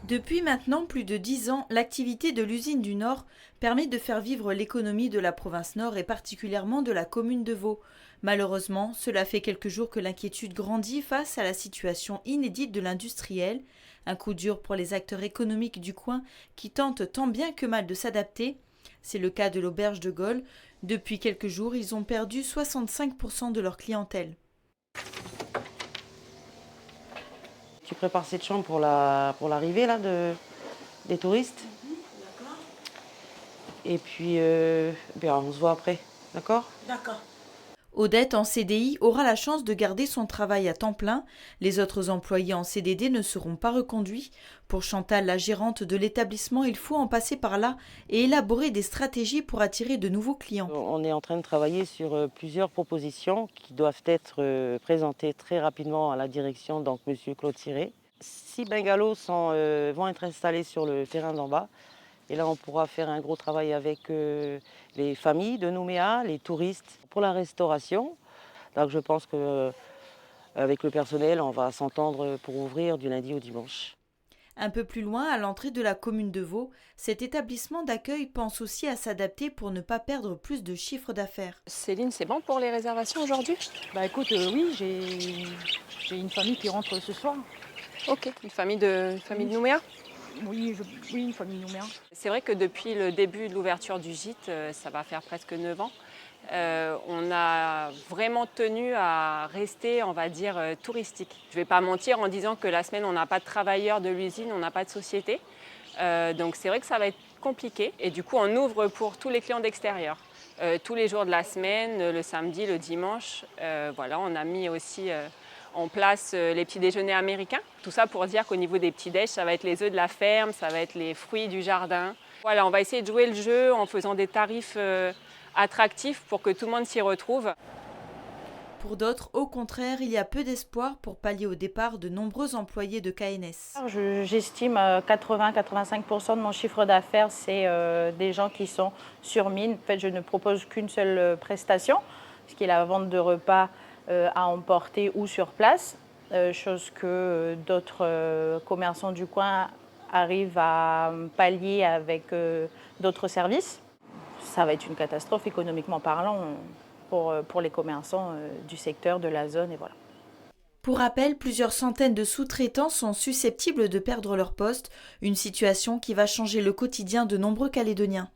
Depuis maintenant plus de 10 ans, l'activité de l'usine du Nord permet de faire vivre l'économie de la province Nord et particulièrement de la commune de Vaud. Malheureusement, cela fait quelques jours que l'inquiétude grandit face à la situation inédite de l'industriel. Un coup dur pour les acteurs économiques du coin qui tentent tant bien que mal de s'adapter. C'est le cas de l'Auberge de Gaulle. Depuis quelques jours, ils ont perdu 65% de leur clientèle. Tu prépares cette chambre pour l'arrivée là des touristes. Et puis, on se voit après, d'accord? D'accord. Odette, en CDI, aura la chance de garder son travail à temps plein. Les autres employés en CDD ne seront pas reconduits. Pour Chantal, la gérante de l'établissement, il faut en passer par là et élaborer des stratégies pour attirer de nouveaux clients. On est en train de travailler sur plusieurs propositions qui doivent être présentées très rapidement à la direction, donc Monsieur Claude Thiré. 6 bungalows vont être installés sur le terrain d'en bas. Et là, on pourra faire un gros travail avec les familles de Nouméa, les touristes pour la restauration. Donc je pense qu'avec le personnel, on va s'entendre pour ouvrir du lundi au dimanche. Un peu plus loin, à l'entrée de la commune de Vaud, cet établissement d'accueil pense aussi à s'adapter pour ne pas perdre plus de chiffre d'affaires. Céline, c'est bon pour les réservations aujourd'hui? Bah écoute, oui, j'ai une famille qui rentre ce soir. Ok, une famille de Nouméa? Oui, une famille Nouméa. C'est vrai que depuis le début de l'ouverture du gîte, ça va faire presque 9 ans, on a vraiment tenu à rester, on va dire, touristique. Je ne vais pas mentir en disant que la semaine, on n'a pas de travailleurs de l'usine, on n'a pas de société. Donc c'est vrai que ça va être compliqué. Et du coup, on ouvre pour tous les clients d'extérieur. Tous les jours de la semaine, le samedi, le dimanche. Voilà, on a mis aussi en place les petits déjeuners américains. Tout ça pour dire qu'au niveau des petits déj, ça va être les œufs de la ferme, ça va être les fruits du jardin. Voilà, on va essayer de jouer le jeu en faisant des tarifs attractifs pour que tout le monde s'y retrouve. Pour d'autres, au contraire, il y a peu d'espoir pour pallier au départ de nombreux employés de KNS. J'estime 80-85% de mon chiffre d'affaires, c'est des gens qui sont sur mine. En fait, je ne propose qu'une seule prestation, ce qui est la vente de repas à emporter ou sur place, chose que d'autres commerçants du coin arrivent à pallier avec d'autres services. Ça va être une catastrophe économiquement parlant pour les commerçants du secteur, de la zone et voilà. Pour rappel, plusieurs centaines de sous-traitants sont susceptibles de perdre leur poste, une situation qui va changer le quotidien de nombreux Calédoniens.